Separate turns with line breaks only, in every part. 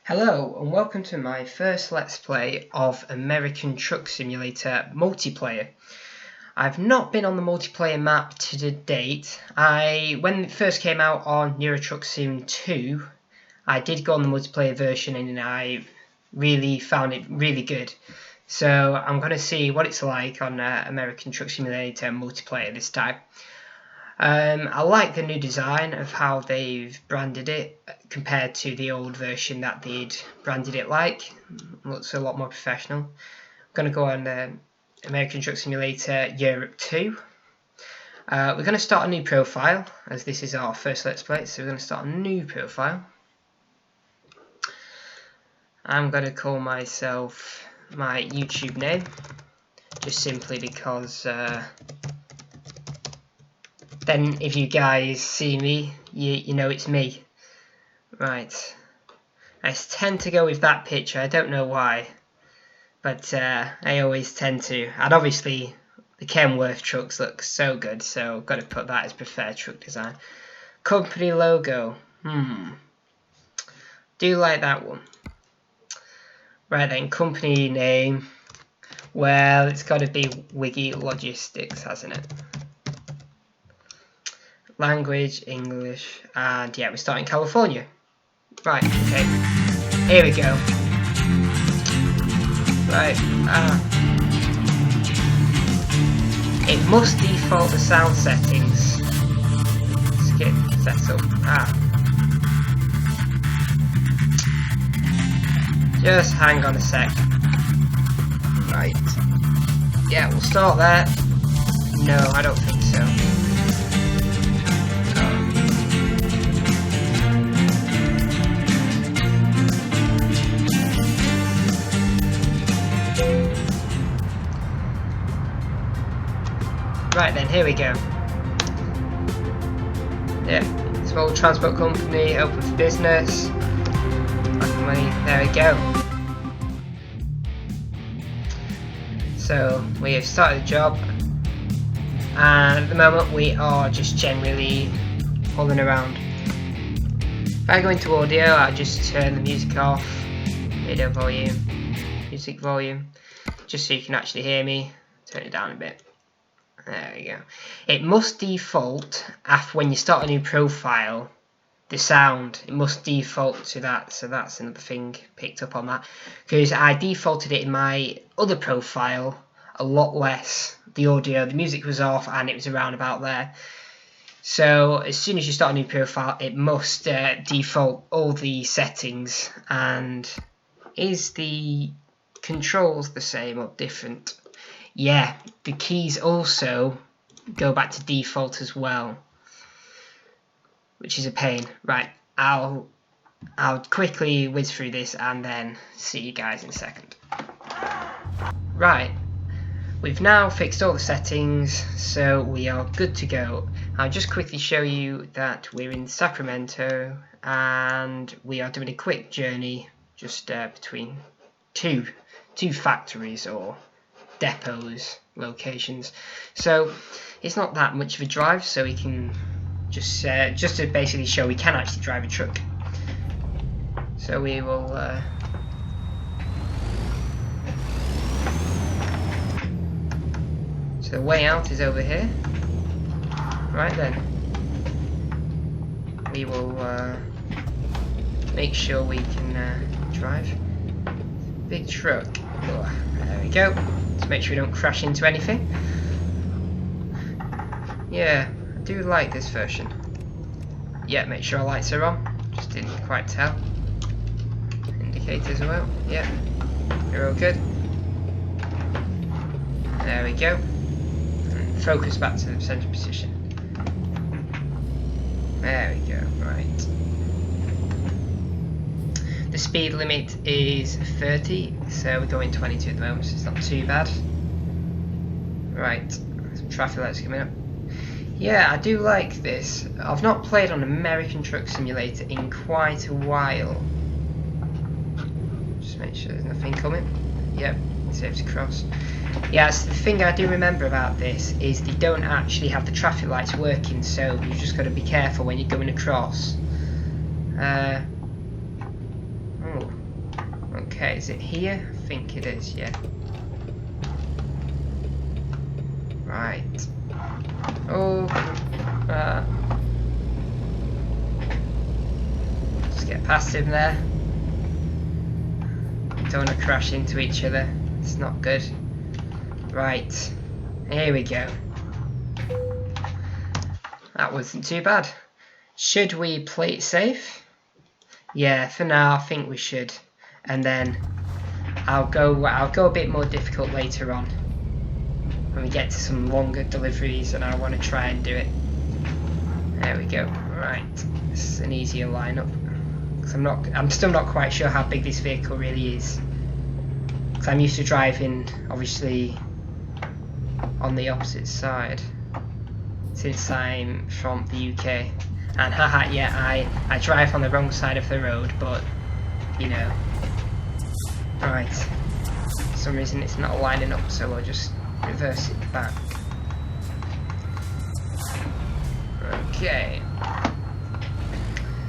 Hello and welcome to my first Let's Play of American Truck Simulator multiplayer. I've not been on the multiplayer map to date. When it first came out on Euro Truck Sim 2, I did go on the multiplayer version and I really found it really good. So I'm going to see what it's like on American Truck Simulator multiplayer this time. I like the new design of how they've branded it compared to the old version that they'd branded it like. It looks a lot more professional. I'm going to go on American Truck Simulator Europe 2. We're going to start a new profile as this is our first Let's Play, so we're going to start a new profile. I'm going to call myself my YouTube name just simply because then if you guys see me, you know it's me. Right. I tend to go with that picture, I don't know why. But I always tend to. And obviously the Kenworth trucks look so good, so I've got to put that as preferred truck design. Company logo. Do like that one. Right then, company name. Well, it's got to be Wiggy Logistics, hasn't it? Language, English, and yeah, we're starting California. Right, okay. Here we go. Right, it must default the sound settings. Skip setup. Just hang on a sec. Right. Yeah, we'll start there. No, I don't think so. Right then, here we go. Yeah, small transport company, open for business. Money, there we go. So we have started the job, and at the moment we are just generally pulling around. If I go into audio, I'll just turn the music off, video volume, music volume, just so you can actually hear me. Turn it down a bit. There we go. It must default after when you start a new profile, the sound, it must default to that, so that's another thing picked up on that. Because I defaulted it in my other profile a lot less. The audio, the music was off and it was around about there. So as soon as you start a new profile, it must default all the settings. And is the controls the same or different? Yeah, the keys also go back to default as well, which is a pain. Right, I'll quickly whiz through this and then see you guys in a second. Right, we've now fixed all the settings, so we are good to go. I'll just quickly show you that we're in Sacramento and we are doing a quick journey just between two factories or depots locations, so it's not that much of a drive, so we can just to basically show we can actually drive a truck. So we will so the way out is over here. Right then, we will make sure we can drive big truck. Oh, there we go. To make sure we don't crash into anything. Yeah, I do like this version. Yeah, make sure our lights are on. Just didn't quite tell. Indicators as well. Yeah, you're all good. There we go. And focus back to the center position. There we go. Right. The speed limit is 30, so we're going 22 at the moment, so it's not too bad. Right, some traffic lights coming up. Yeah, I do like this. I've not played on American Truck Simulator in quite a while. Just make sure there's nothing coming. Yep, safe to cross. Yes, the thing I do remember about this is they don't actually have the traffic lights working, so you've just got to be careful when you're going across. Oh, Okay, is it here? I think it is, yeah. Right. Oh, just get past him there. Don't want to crash into each other. It's not good. Right. Here we go. That wasn't too bad. Should we play it safe? Yeah, for now I think we should. And then I'll go a bit more difficult later on. When we get to some longer deliveries and I want to try and do it. There we go. Right. This is an easier lineup. Cause I'm still not quite sure how big this vehicle really is. Because I'm used to driving, obviously, on the opposite side. Since I'm from the UK. And haha, yeah, I drive on the wrong side of the road, but, you know. Right. For some reason it's not lining up, so I'll just reverse it back. Okay.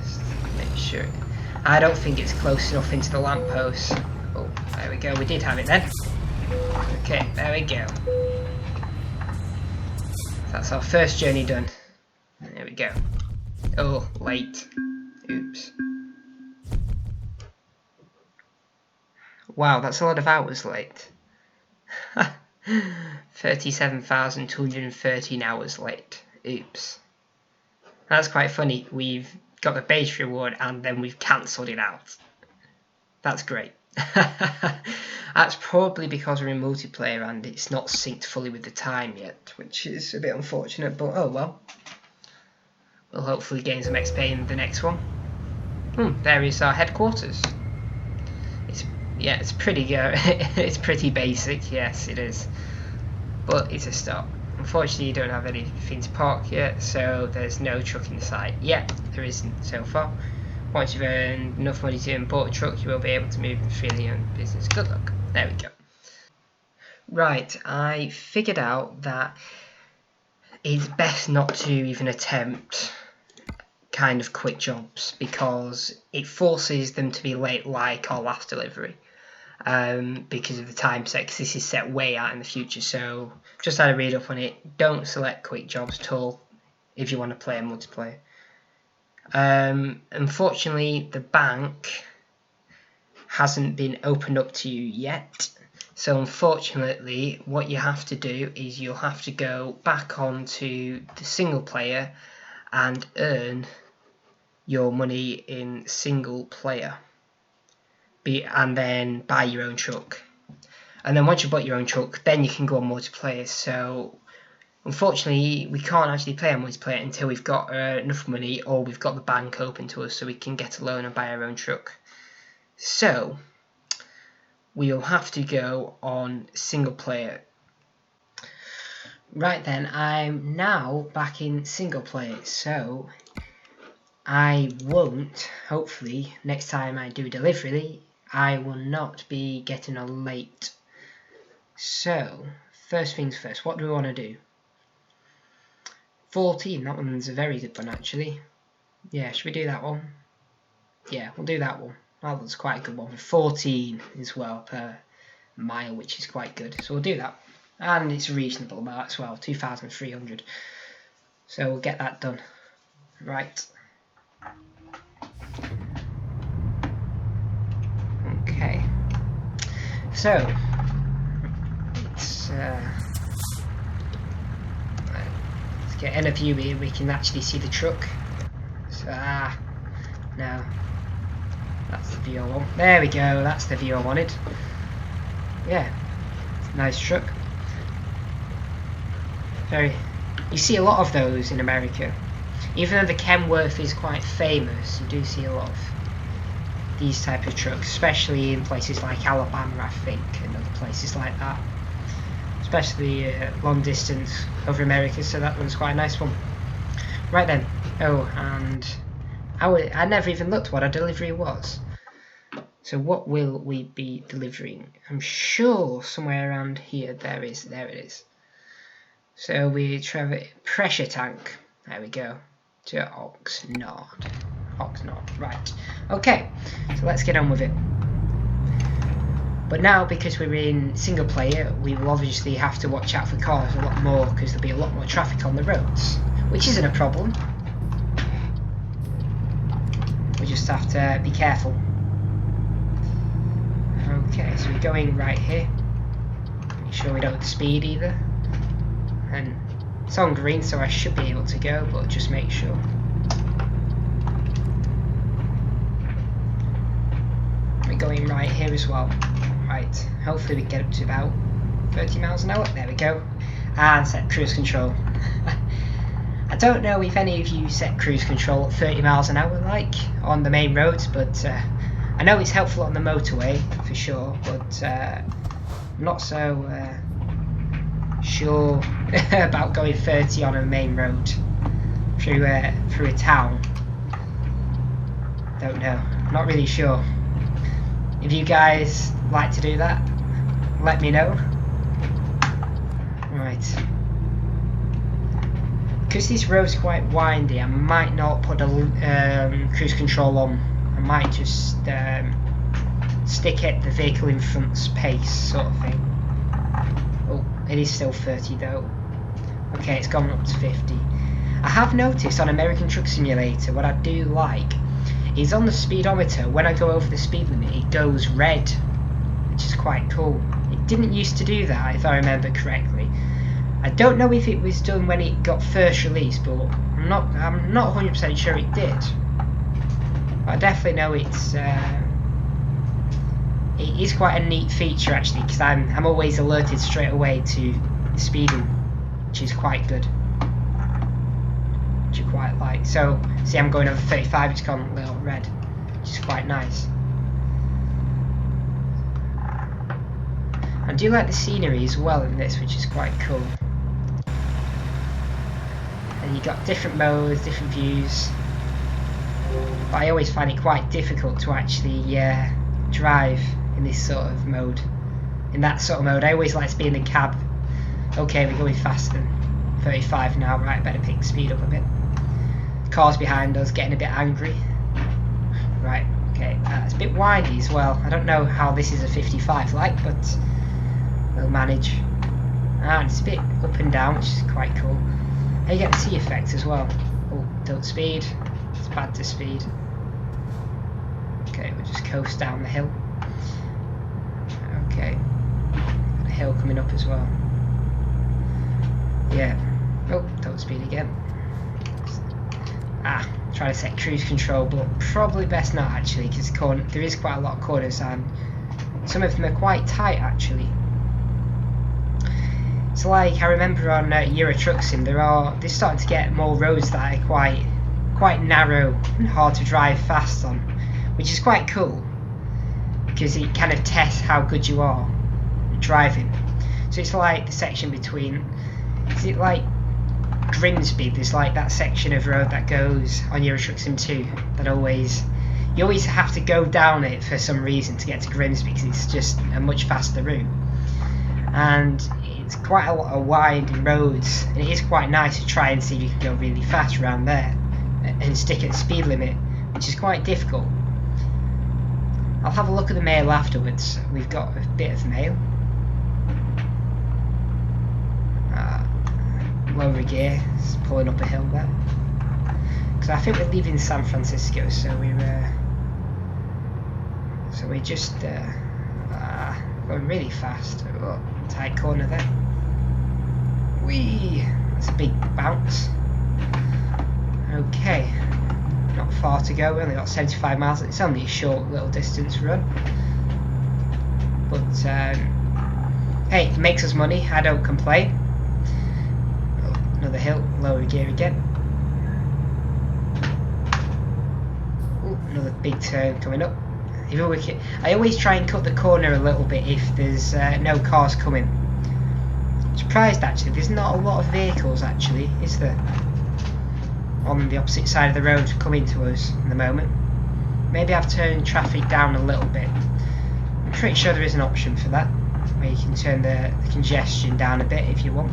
Just make sure. I don't think it's close enough into the lamppost. Oh, there we go. We did have it then. Okay, there we go. That's our first journey done. There we go. Oh, late. Oops. Wow, that's a lot of hours late. 37,213 hours late. Oops. That's quite funny. We've got the base reward and then we've cancelled it out. That's great. That's probably because we're in multiplayer and it's not synced fully with the time yet, which is a bit unfortunate, but oh well. We'll hopefully gain some XP in the next one. There is our headquarters. It's pretty good. It's pretty basic, yes it is. But it's a start. Unfortunately you don't have anything to park yet, so there's no truck in sight yet. There isn't so far. Once you've earned enough money to import a truck, you will be able to move freely on business. Good luck. There we go. Right, I figured out that it's best not to even attempt kind of quick jobs because it forces them to be late like our last delivery. Because of the time set, because this is set way out in the future, so just had a read up on it. Don't select quick jobs at all if you want to play a multiplayer. Unfortunately, the bank hasn't been opened up to you yet, so unfortunately what you have to do is you'll have to go back onto the single player and earn your money in single player. And then buy your own truck, and then once you bought your own truck then you can go on multiplayer. So unfortunately we can't actually play on multiplayer until we've got enough money or we've got the bank open to us so we can get a loan and buy our own truck. So we'll have to go on single player. Right then, I'm now back in single player, so I won't, hopefully next time I do delivery I will not be getting a late. So, first things first, what do we want to do? 14, that one's a very good one actually. Yeah, should we do that one? Yeah, we'll do that one. That one's quite a good one. 14 as well per mile, which is quite good. So we'll do that. And it's a reasonable amount as well, 2,300. So we'll get that done. Right. Okay. So let's get in a view here. We can actually see the truck. So no, that's the view I want. There we go. That's the view I wanted. Yeah, nice truck. You see a lot of those in America. Even though the Kenworth is quite famous, you do see a lot of these type of trucks, especially in places like Alabama, I think, and other places like that. Especially long distance over America, so that one's quite a nice one. Right then. Oh, and I never even looked what our delivery was. So what will we be delivering? I'm sure somewhere around here. There it is. So we travel pressure tank. There we go. To Oxnard. Right. Okay. So let's get on with it. But now, because we're in single player, we will obviously have to watch out for cars a lot more because there'll be a lot more traffic on the roads, which isn't a problem. We just have to be careful. Okay, so we're going right here. Make sure we don't speed either. And it's on green, so I should be able to go, but just make sure. We're going right here as well. Right, hopefully we get up to about 30 miles an hour. There we go. And set cruise control. I don't know if any of you set cruise control at 30 miles an hour like on the main roads, but I know it's helpful on the motorway for sure, but I'm not so sure about going 30 on a main road through a town. Don't know, not really sure. If you guys like to do that, let me know. Right. Because this road's quite windy, I might not put a cruise control on. I might just stick at the vehicle in front's pace, sort of thing. Oh, it is still 30 though. Okay, it's gone up to 50. I have noticed on American Truck Simulator, what I do like is on the speedometer, when I go over the speed limit, it goes red, which is quite cool. It didn't used to do that, if I remember correctly. I don't know if it was done when it got first released, but I'm not 100% sure it did. I definitely know it is quite a neat feature actually, because I'm always alerted straight away to speeding, which is quite good. Which you quite like. So see, I'm going over 35, it's gone a little red, which is quite nice. I do like the scenery as well in this, which is quite cool. And you've got different modes, different views. But I always find it quite difficult to actually drive in this sort of mode. In that sort of mode, I always like to be in the cab. Okay, we're going faster than 35 now, right, better pick speed up a bit. Cars behind us getting a bit angry. Right, okay, it's a bit windy as well. I don't know how this is a 55 like, but we'll manage. And it's a bit up and down, which is quite cool. And you get the T effect as well. Oh, don't speed. It's bad to speed. Okay, we'll just coast down the hill. Okay. Got a hill coming up as well. Yeah. Oh, don't speed again. Try to set cruise control, but probably best not actually, because there is quite a lot of corners and some of them are quite tight actually. So like I remember on Euro Truck Sim, they're starting to get more roads that are quite narrow and hard to drive fast on, which is quite cool because it kind of tests how good you are at driving. So it's like the section between, is it like Grimsby? There's like that section of road that goes on Euro Truck Sim 2 that you always have to go down it for some reason to get to Grimsby because it's just a much faster route. And it's quite a lot of winding roads, and it is quite nice to try and see if you can go really fast around there and stick at the speed limit, which is quite difficult. I'll have a look at the mail afterwards. We've got a bit of mail. Lower gear, it's pulling up a hill there. Because I think we're leaving San Francisco, so we're just going really fast. Oh, tight corner there. Whee! That's a big bounce. Okay, not far to go. We only got 75 miles. It's only a short little distance run, but hey, it makes us money. I don't complain. Oh, another hill. Lower gear again. Ooh, another big turn coming up. I always try and cut the corner a little bit if there's no cars coming. I'm surprised actually, there's not a lot of vehicles actually, is there? On the opposite side of the road coming to us at the moment. Maybe I've turned traffic down a little bit. I'm pretty sure there is an option for that, where you can turn the congestion down a bit if you want.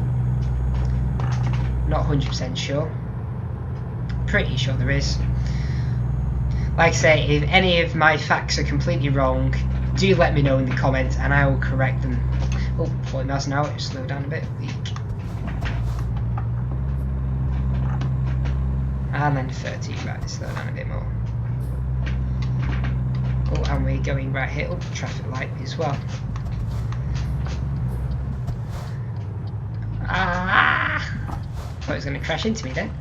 Not 100% sure. Pretty sure there is. Like I say, if any of my facts are completely wrong, do let me know in the comments and I will correct them. Oh, 40 miles an hour, slow down a bit. And then 30, right, slow down a bit more. Oh, and we're going right here. Oh, traffic light as well. Ah! Thought it was going to crash into me then.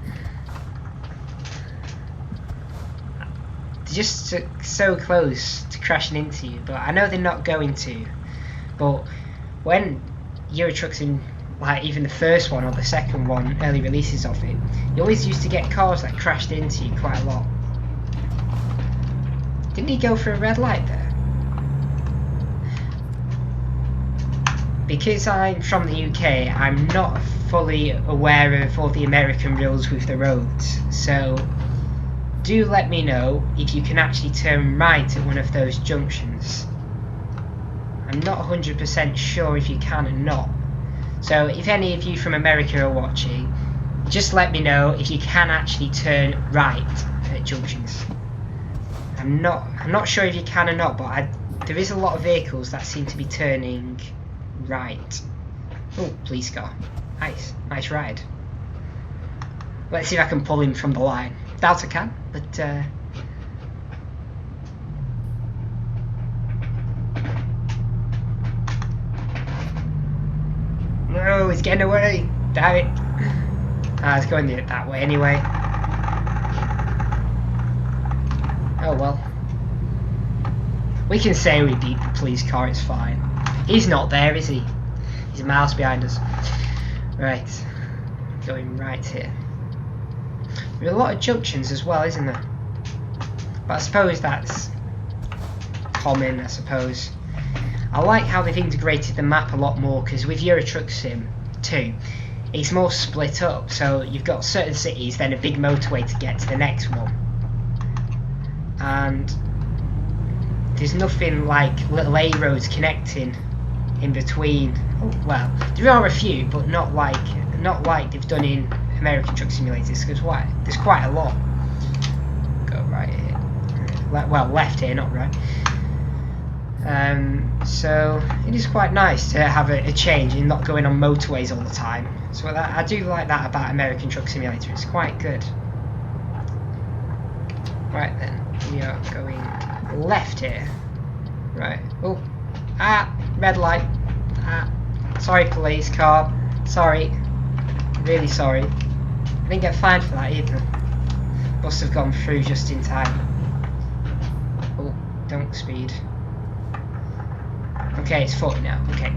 They're just so close to crashing into you, but I know they're not going to. But when Euro Trucks in, like even the first one or the second one, early releases of it, you always used to get cars that crashed into you quite a lot. Didn't he go for a red light there? Because I'm from the UK, I'm not fully aware of all the American rules with the roads, so do let me know if you can actually turn right at one of those junctions. I'm not 100% sure if you can or not. So if any of you from America are watching, just let me know if you can actually turn right at junctions. I'm not sure if you can or not, but there is a lot of vehicles that seem to be turning right. Oh, police car. Nice ride. Let's see if I can pull him from the line. Doubt I can, but no, he's getting away. Damn it. It's going that way anyway. Oh well. We can say we beat the police car, it's fine. He's not there, is he? He's miles behind us. Right. Going right here. There are a lot of junctions as well, isn't there? But I suppose that's common, I suppose. I like how they've integrated the map a lot more, because with Euro Truck Sim 2, it's more split up, so you've got certain cities, then a big motorway to get to the next one. And there's nothing like little A roads connecting in between. Oh, well, there are a few, but not like they've done in American Truck Simulators, because there's quite a lot. Go right here. Well, left here, not right. So it is quite nice to have a change and not going on motorways all the time. So I do like that about American Truck Simulator. It's quite good. Right then, we are going left here. Right. Oh, red light. Sorry, police car. Sorry. Really sorry. I didn't get fined for that either. Must have gone through just in time. Oh, don't speed. Okay, it's 40 now. Okay.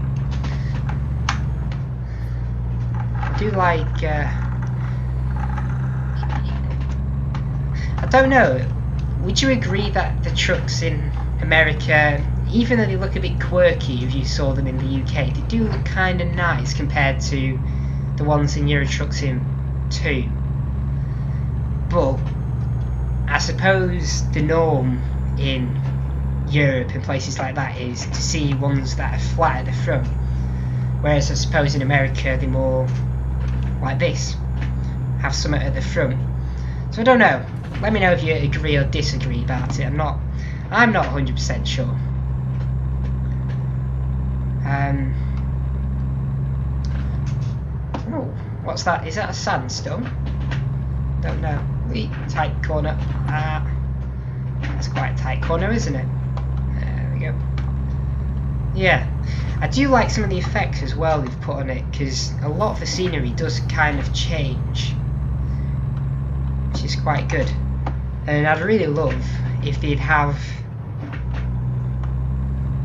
I do like. I don't know. Would you agree that the trucks in America, even though they look a bit quirky if you saw them in the UK, they do look kind of nice compared to the ones in Euro Truck Sim 2. But I suppose the norm in Europe and places like that is to see ones that are flat at the front, whereas I suppose in America they're more like this, have something at the front. So I don't know. Let me know if you agree or disagree about it. I'm not 100% sure. Oh, what's that? Is that a sandstone? Don't know. Tight corner. That's quite a tight corner, isn't it? There we go. Yeah, I do like some of the effects as well they've put on it, because a lot of the scenery does kind of change, which is quite good. And I'd really love if they'd have,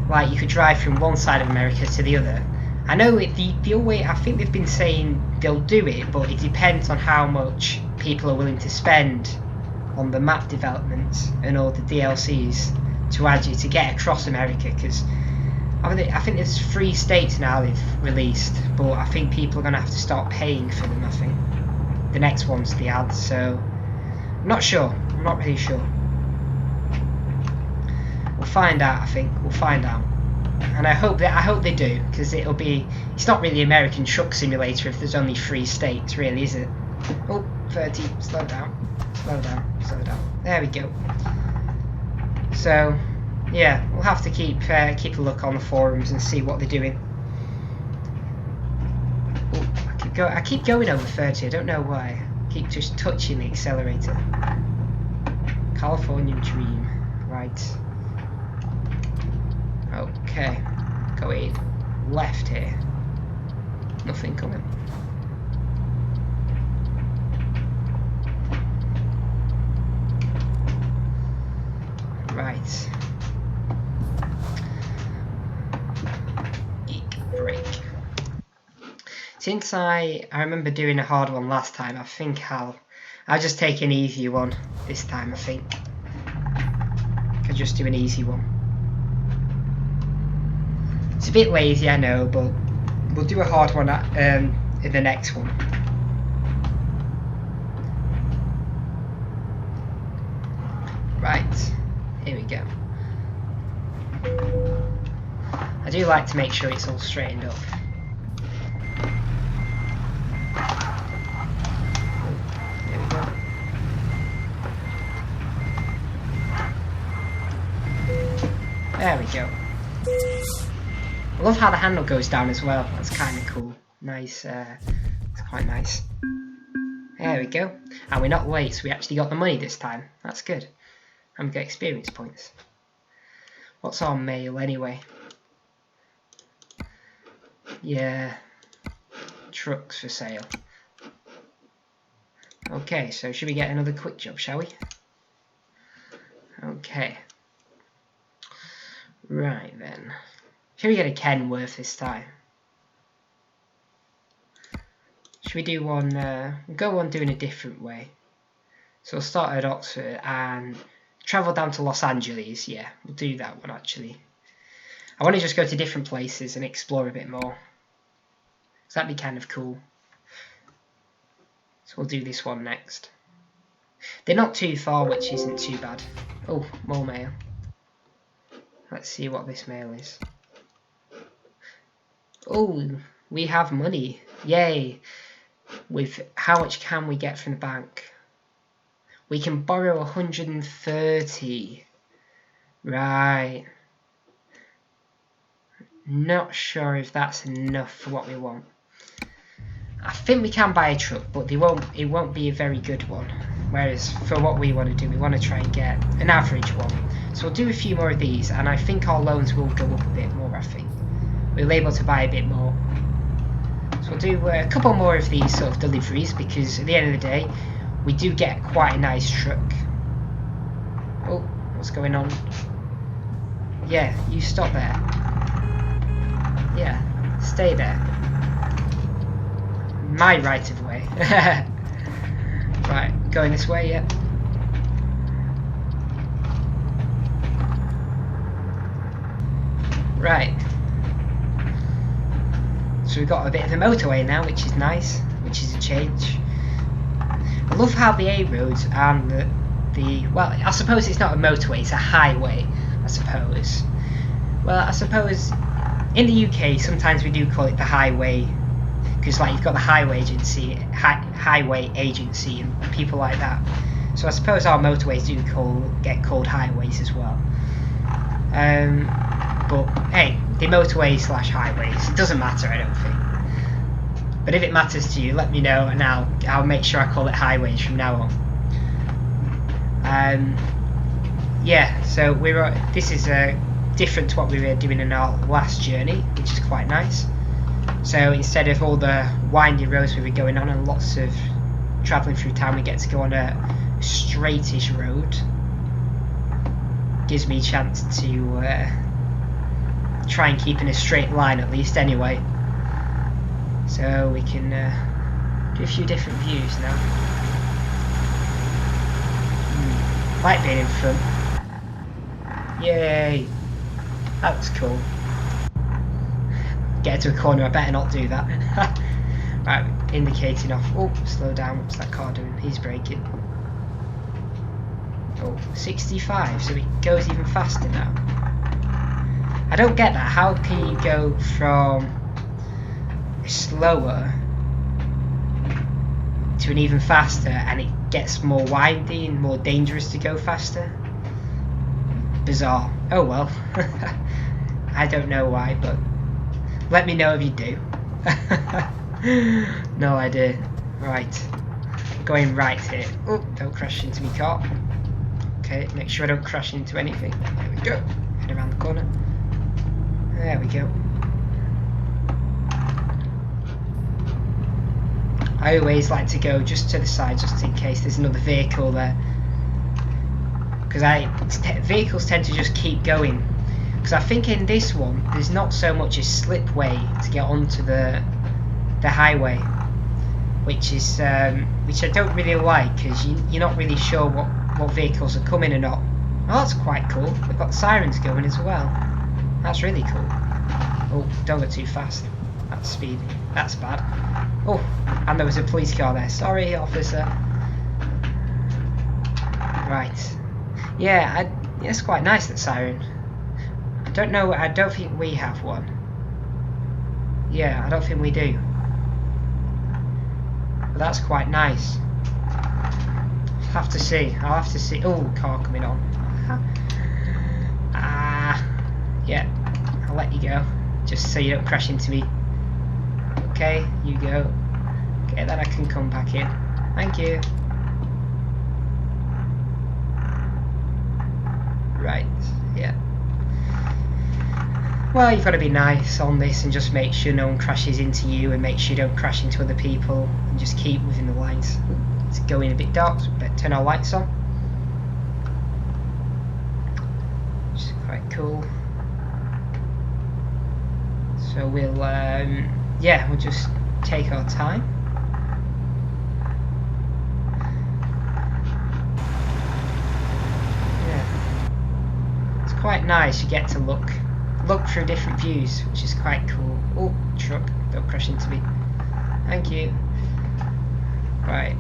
like, you could drive from one side of America to the other. I know the way, I think they've been saying they'll do it, but it depends on how much people are willing to spend on the map development and all the DLCs to add you to get across America, because I think there's 3 states now they've released, but I think people are going to have to start paying for them, I think. The next one's the ads, so I'm not sure. I'm not really sure. We'll find out, I think. We'll find out. And I hope they do, because it's not really American Truck Simulator if there's only 3 states, really, is it? Oh, 30, slow down, slow down, slow down. There we go. So, Yeah, we'll have to keep a look on the forums and see what they're doing. Ooh, I keep going over 30. I don't know why. I keep just touching the accelerator. California Dream. Right. Okay. Going left here. Nothing coming. Right. Break. Since I remember doing a hard one last time, I think I'll just take an easy one this time. I think I'll just do an easy one. It's a bit lazy, I know, but we'll do a hard one in the next one. Right, here we go. I do like to make sure it's all straightened up. There we go. There we go. I love how the handle goes down as well. That's kind of cool. Nice. It's quite nice. There we go. And we're not late, so we actually got the money this time. That's good. And we get experience points. What's our mail anyway? Yeah. Trucks for sale. Okay, so should we get another quick job, shall we? Okay. Right then. Should we get a Kenworth this time? Should we do one, go on doing a different way. So we'll start at Oxford and travel down to Los Angeles. Yeah, we'll do that one actually. I want to just go to different places and explore a bit more. So that'd be kind of cool. So we'll do this one next. They're not too far, which isn't too bad. Oh, more mail. Let's see what this mail is. Oh, we have money. Yay. With how much can we get from the bank? We can borrow 130. Right. Not sure if that's enough for what we want. I think we can buy a truck, but it won't be a very good one. Whereas for what we want to do, we want to try and get an average one. So we'll do a few more of these, and I think our loans will go up a bit more, I think. We're able to buy a bit more. So we'll do a couple more of these sort of deliveries, because at the end of the day, we do get quite a nice truck. Oh, what's going on? Yeah, you stop there. Yeah, stay there. My right of way. Right, going this way, yeah. Right. So we've got a bit of a motorway now, which is nice, which is a change. I love how the A roads and the well, I suppose it's not a motorway, it's a highway, I suppose. Well, I suppose in the UK sometimes we do call it the highway, because like you've got the highway agency, and people like that. So I suppose our motorways do get called highways as well. But hey, the motorways / highways, it doesn't matter, I don't think. But if it matters to you, let me know, and I'll make sure I call it highways from now on. Yeah, so this is different to what we were doing in our last journey, which is quite nice. So instead of all the windy roads we were going on and lots of travelling through town, we get to go on a straightish road. Gives me a chance to try and keep in a straight line at least anyway. So we can do a few different views now. Like being in front. Yay! That was cool. Get to a corner, I better not do that. Right, indicating off. Oh, slow down, what's that car doing? He's braking. Oh, 65, so it goes even faster now. I don't get that. How can you go from slower to an even faster and it gets more windy and more dangerous to go faster? Bizarre. Oh well. I don't know why, but let me know if you do. No idea. Right. Going right here. Oh, don't crash into my car. Okay, make sure I don't crash into anything. There we go. Head around the corner. There we go. I always like to go just to the side just in case there's another vehicle there. Because vehicles tend to just keep going. Because I think in this one there's not so much a slipway to get onto the highway, which I don't really like, because you're not really sure what vehicles are coming or not. Oh, that's quite cool. They've got sirens going as well. That's really cool. Oh, don't go too fast. That's speed. That's bad. Oh, and there was a police car there. Sorry, officer. Right. Yeah, it's quite nice, that siren. I don't know. I don't think we have one. Yeah, I don't think we do. But that's quite nice. I'll have to see. Oh, car coming on. Yeah. I'll let you go, just so you don't crash into me. Okay, you go. Okay, then I can come back in. Thank you. Right, yeah. Well, you've got to be nice on this and just make sure no one crashes into you, and make sure you don't crash into other people, and just keep within the lines. It's going a bit dark, so we better turn our lights on. Which is quite cool. So we'll, we'll just take our time. Yeah, it's quite nice. You get to look through different views, which is quite cool. Oh, truck! Don't crash into me. Thank you. Right.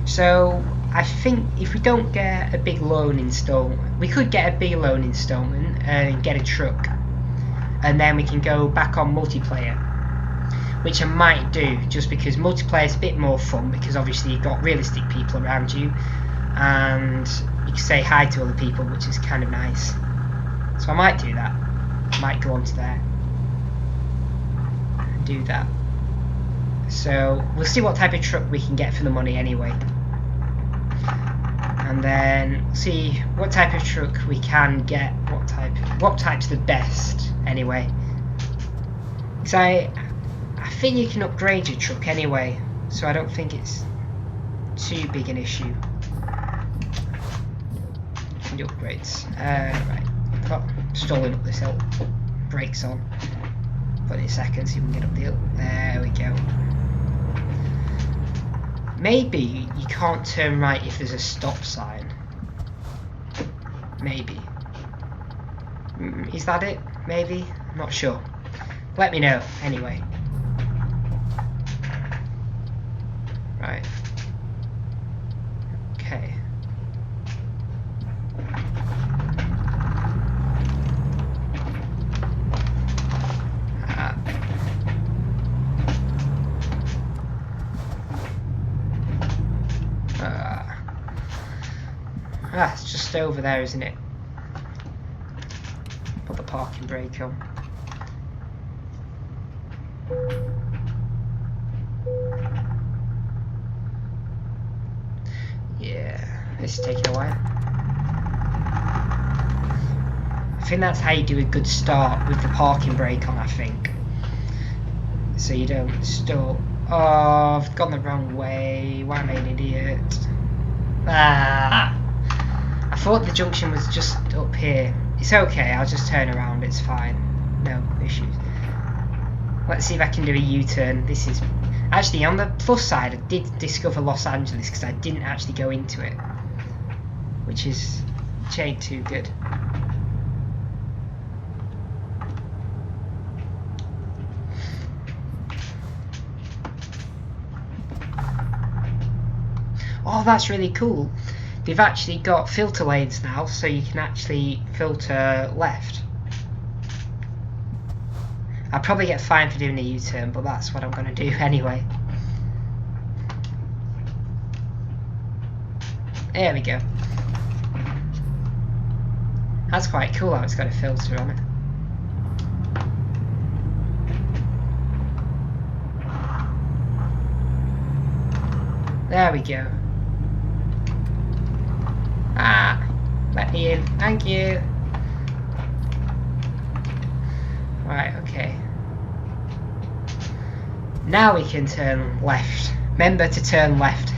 So I think if we don't get a big loan installment, we could get a big loan installment and get a truck. And then we can go back on multiplayer, which I might do, just because multiplayer is a bit more fun, because obviously you've got realistic people around you and you can say hi to other people, which is kind of nice. So I might do that. I might go onto there and do that. So we'll see what type of truck we can get for the money anyway, and then see what type of truck we can get, what type's the best anyway, because I think you can upgrade your truck anyway, so I don't think it's too big an issue. The upgrades. Right, stalling up this hill. Brakes on. Put it in a second so you can get up the hill. There we go. Maybe you can't turn right if there's a stop sign. Maybe. Is that it? Maybe? I'm not sure. Let me know, anyway. Right. Okay. It's just over there, isn't it? Put the parking brake on. Yeah, this is taking a while. I think that's how you do a good start, with the parking brake on, I think. So you don't stall. Oh, I've gone the wrong way. Why am I an idiot? I thought the junction was just up here. It's okay, I'll just turn around, it's fine. No issues. Let's see if I can do a U-turn. This is... Actually, on the plus side, I did discover Los Angeles, because I didn't actually go into it. Which ain't too good. Oh, that's really cool. They've actually got filter lanes now, so you can actually filter left. I'll probably get fined for doing a U-turn, but that's what I'm going to do anyway. There we go. That's quite cool how it's got a filter on it. There we go. Ah, let me in. Thank you. Right, okay. Now we can turn left. Remember to turn left.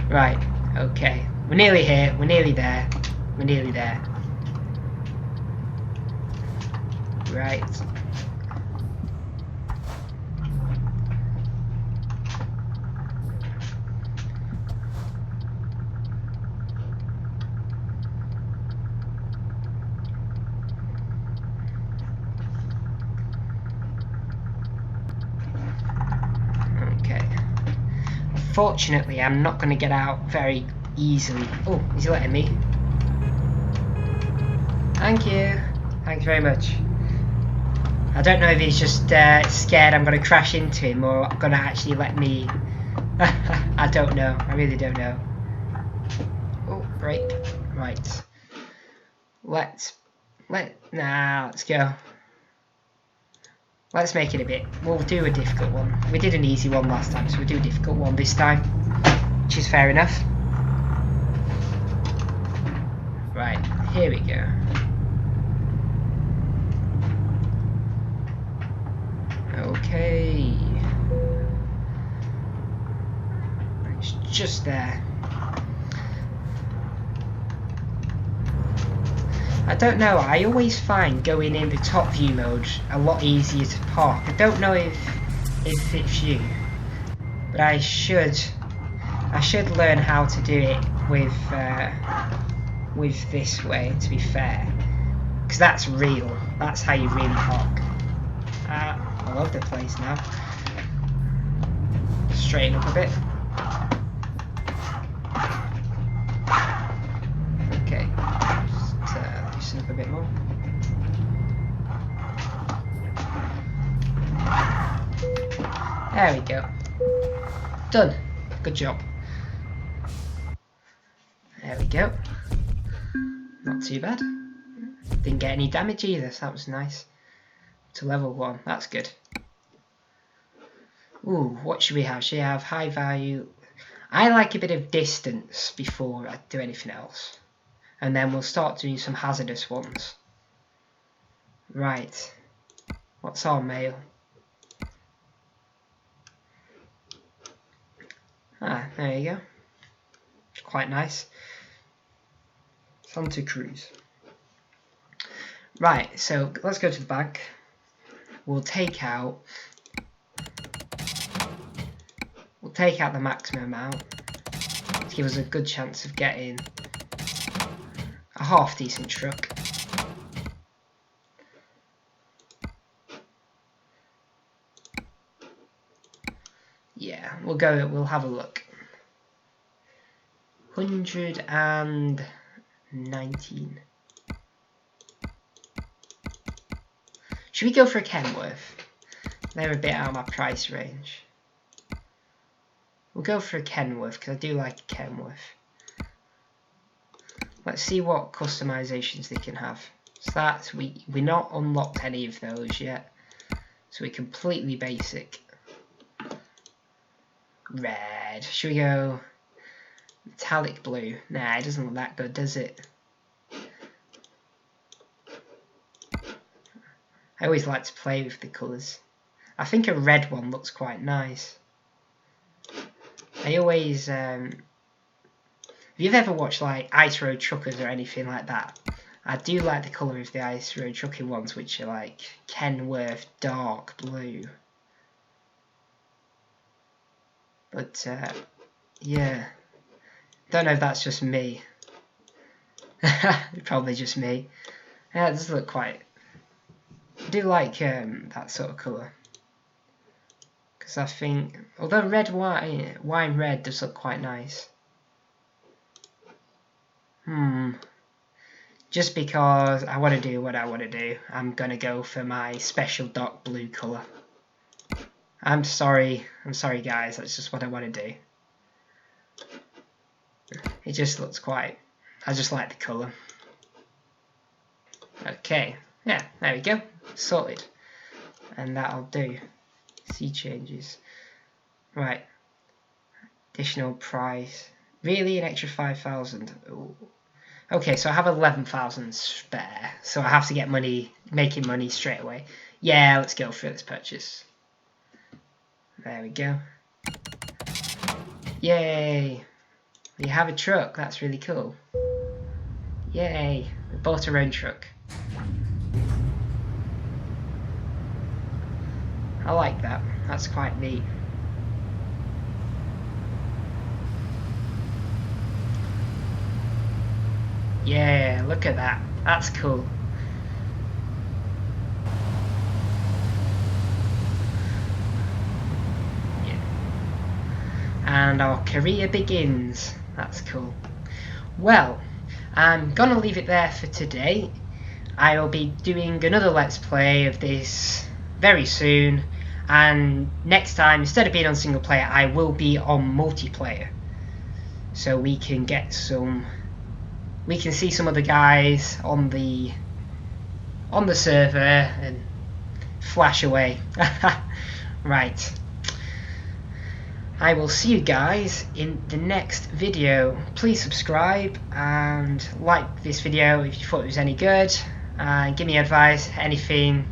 Right, okay. We're nearly here. We're nearly there. We're nearly there. Right. Okay. Fortunately, I'm not going to get out very easily. Oh, he's letting me. Thank you. Thanks very much. I don't know if he's just scared I'm going to crash into him or going to actually let me. I don't know. I really don't know. Oh, brake. Right. Let's go. Let's make it a bit. We'll do a difficult one. We did an easy one last time, so we'll do a difficult one this time, which is fair enough. Right, here we go. Okay. It's just there. I don't know, I always find going in the top view mode a lot easier to park. I don't know if it's you, but I should learn how to do it with this way, to be fair. Because that's real. That's how you really park. All over the place now. Straighten up a bit. Okay. Just loosen up a bit more. There we go. Done. Good job. There we go. Not too bad. Didn't get any damage either, so that was nice. To level 1, that's good. Ooh, what should we have? Should we have high value? I like a bit of distance before I do anything else. And then we'll start doing some hazardous ones. Right. What's our mail? Ah, there you go. Quite nice. Santa Cruz. Right, so let's go to the bank. We'll take out the maximum amount to give us a good chance of getting a half decent truck. Yeah, we'll have a look. 119. Should we go for a Kenworth? They're a bit out of my price range. We'll go for a Kenworth because I do like a Kenworth. Let's see what customizations they can have. So that's we're not unlocked any of those yet. So we're completely basic. Red. Should we go metallic blue? Nah, it doesn't look that good, does it? I always like to play with the colours. I think a red one looks quite nice. I always, if you've ever watched like Ice Road Truckers or anything like that, I do like the colour of the Ice Road Trucking ones, which are like Kenworth dark blue. But yeah, don't know if that's just me. Probably just me. Yeah, it does look quite. I do like that sort of colour. Because I think, although wine red does look quite nice. Just because I want to do what I want to do, I'm going to go for my special dark blue colour. I'm sorry guys, that's just what I want to do. It just looks quite, I just like the colour. Okay, yeah, there we go, sorted. And that'll do. See changes. Right, additional price. Really, an extra 5,000? Okay, so I have 11,000 spare, so I have to get money, making money straight away. Yeah, let's go for this purchase. There we go. Yay! We have a truck, that's really cool. Yay! We bought our own truck. I like that, that's quite neat. Yeah, look at that, that's cool. Yeah. And our career begins, that's cool. Well, I'm gonna leave it there for today. I will be doing another Let's Play of this very soon, and next time, instead of being on single player, I will be on multiplayer. So we can get some, we can see some other guys on the server and flash away. Right. I will see you guys in the next video. Please subscribe and like this video if you thought it was any good. Give me advice, anything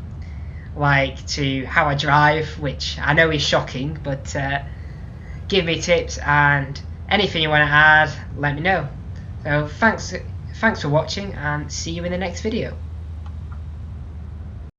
like to how I drive, which I know is shocking, but give me tips, and anything you want to add, let me know. So thanks for watching, and see you in the next video.